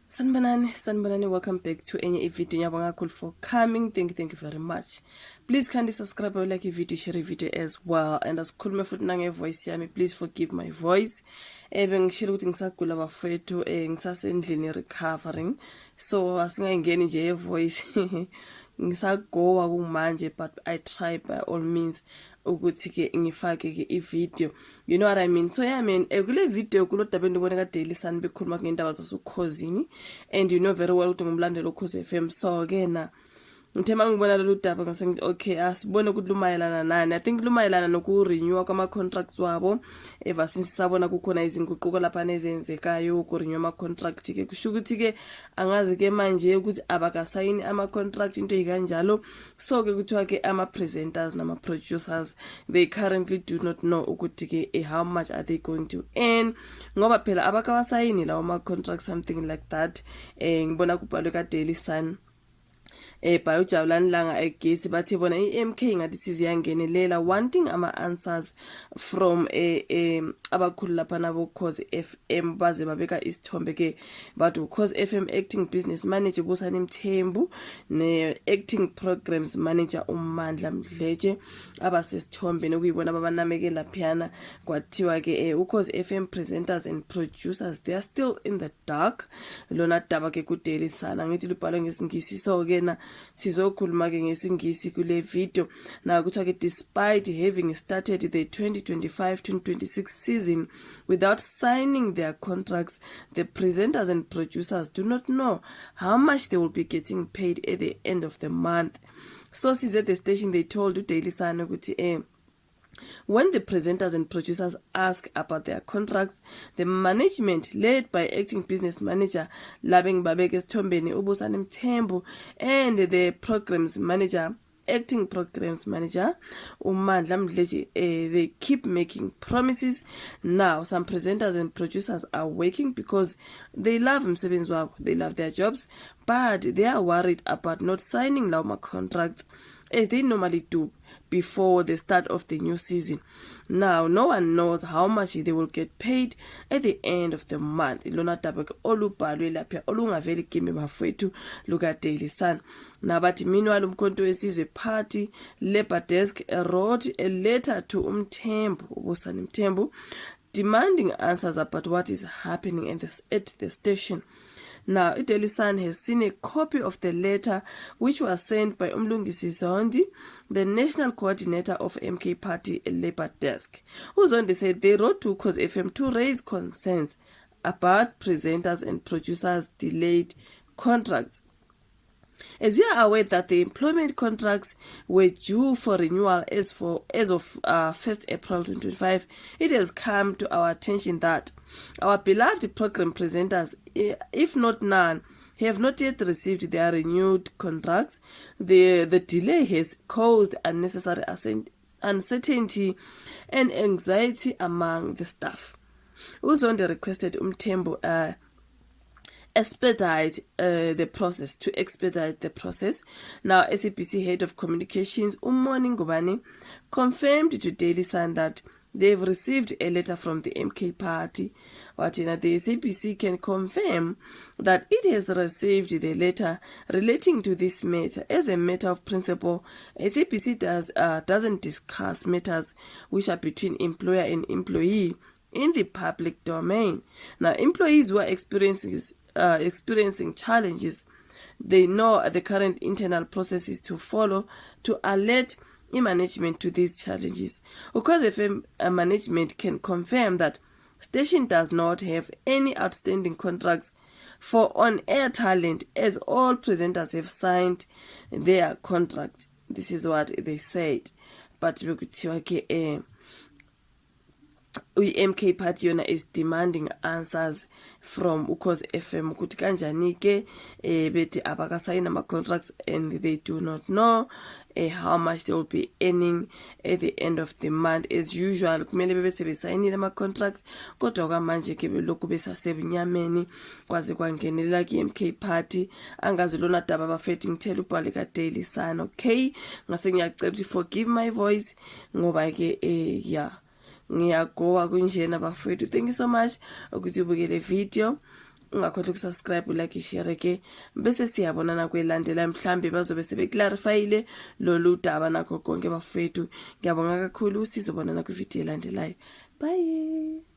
Sanbanani, welcome back to any video. Nyabonga cool for coming. Thank you very much. Please kindly subscribe or like a video, share a video as well. And as cool me foot nange voice yami, please forgive my voice. Ngishilo ukuthi ngisagula bafethu ngisasendlini recovering. So asingayingeni nje voice. Ngisagowa kumanje, but I try by all means ukuthi ke ngifake ke i-video, you know what I mean. So yeah man, kule video kulo daba endibone ka Daily Sun bekhuluma ngendaba zaseKhosini, and you know very well ukuthi ngumlandeli Ukhozi FM. So ke na ngithema ngibona lolu daba ngasengithi okay, asibone ukuthi lumayelana nani. I think lumayelana nokurenew kwama contracts wabo ever since sabona kukhona izinguquko lapha nezenzekayo ukurenew ama contract ke kusho ukuthi ke angazi ke manje ukuthi abakasayini ama contract into ikanjalo. So ke kuthiwa ke ama presenters nama producers, they currently do not know ukuthi ke how much are they going to earn, ngoba phela abakawasayini lawo ama contract, something like that. Ngibona kubhalwe ka Daily Sun bayojabulani langa egesi bathi bona iMK ngathi siziyangenelela wanting ama answers from abakhulu lapha nabo Ukhozi FM, baze babeka isithombe ke bathi Ukhozi FM acting business manager Busani Mthembu ne acting programs manager uMandla Mdletshe abasesithombeni ukuyibona babanameke laphana. Kwathiwa ke Ukhozi FM presenters and producers, they are still in the dark. Lona daba ke ku Daily Sun ngithi lubhalwe ngesingisi. So ke na sizokhuluma ke ngesingisi kule video. Na kuthiwa ke despite having started the 2025-2026 season without signing their contracts, the presenters and producers do not know how much they will be getting paid at the end of the month. Sources at the station, they told Daily Sun ukuthi when the presenters and producers ask about their contracts, the management led by acting business manager Labeng Babeke Stombeni Ubusani Mthembu and the acting programs manager uMandla Mdletshe, they keep making promises. Now some presenters and producers are working because they love umsebenzi wabo, they love their jobs, but they are worried about not signing lawo contracts as they normally do before the start of the new season. Now no one knows how much they will get paid at the end of the month. Lona daba ke olubhalwe lapha olungaveli kimi bafethu luka Daily Sun. Nabathi meanwhile umkhonto wesizwe party Labour Desk wrote a letter to Umthembu Busani Mthembu demanding answers about what is happening at the station. Now, Daily Sun has seen a copy of the letter which was sent by Umlungisi Zondi, the national coordinator of MK Party Labour Desk. Uzondi said they wrote to Ukhozi FM to raise concerns about presenters and producers' delayed contracts. As we are aware that the employment contracts were due for renewal as of 1st April 2025, it has come to our attention that our beloved program presenters, if not none, have not yet received their renewed contracts. The delay has caused unnecessary uncertainty and anxiety among the staff. Uzondi requested Umthembu expedite the process. Now, SABC head of communications Umoni Ngubane confirmed to Daily Sun that they've received a letter from the MK Party. The SABC can confirm that it has received the letter relating to this matter. As a matter of principle, SABC doesn't discuss matters which are between employer and employee in the public domain. Now, employees who are experiencing challenges, they know the current internal processes to follow to alert management to these challenges. Ukhozi FM management can confirm that station does not have any outstanding contracts for on-air talent as all presenters have signed their contracts. This is what they said. But MK Party yona is demanding answers from Ukhozi FM ukuthi kanjani ke bethi abakasayina ama contracts and they do not know how much they will be earning at the end of the month. As usual kumele bebe sebesayinile ama contracts, kodwa kwamanje ke belokhu besasebunyameni kwaze kwangenelela ki MK Party. Angazi lona daba bafethi ngithela ubhale ka Daily Sun. Okay, ngase ngiyacela ukuthi forgive my voice ngoba ke yeah ngiyagowa kunjena bafethu. Thank you so much ukuthi ubukele video. ungakhohlwa ukusubscribe, like, share ke bese siyabonana kwelandelayo. Mhlambe bazobe sebeclarifyile lolu daba nakho konke bafethu. Ngiyabonga kakhulu, sizobonana kwivideo elandelayo. Bye.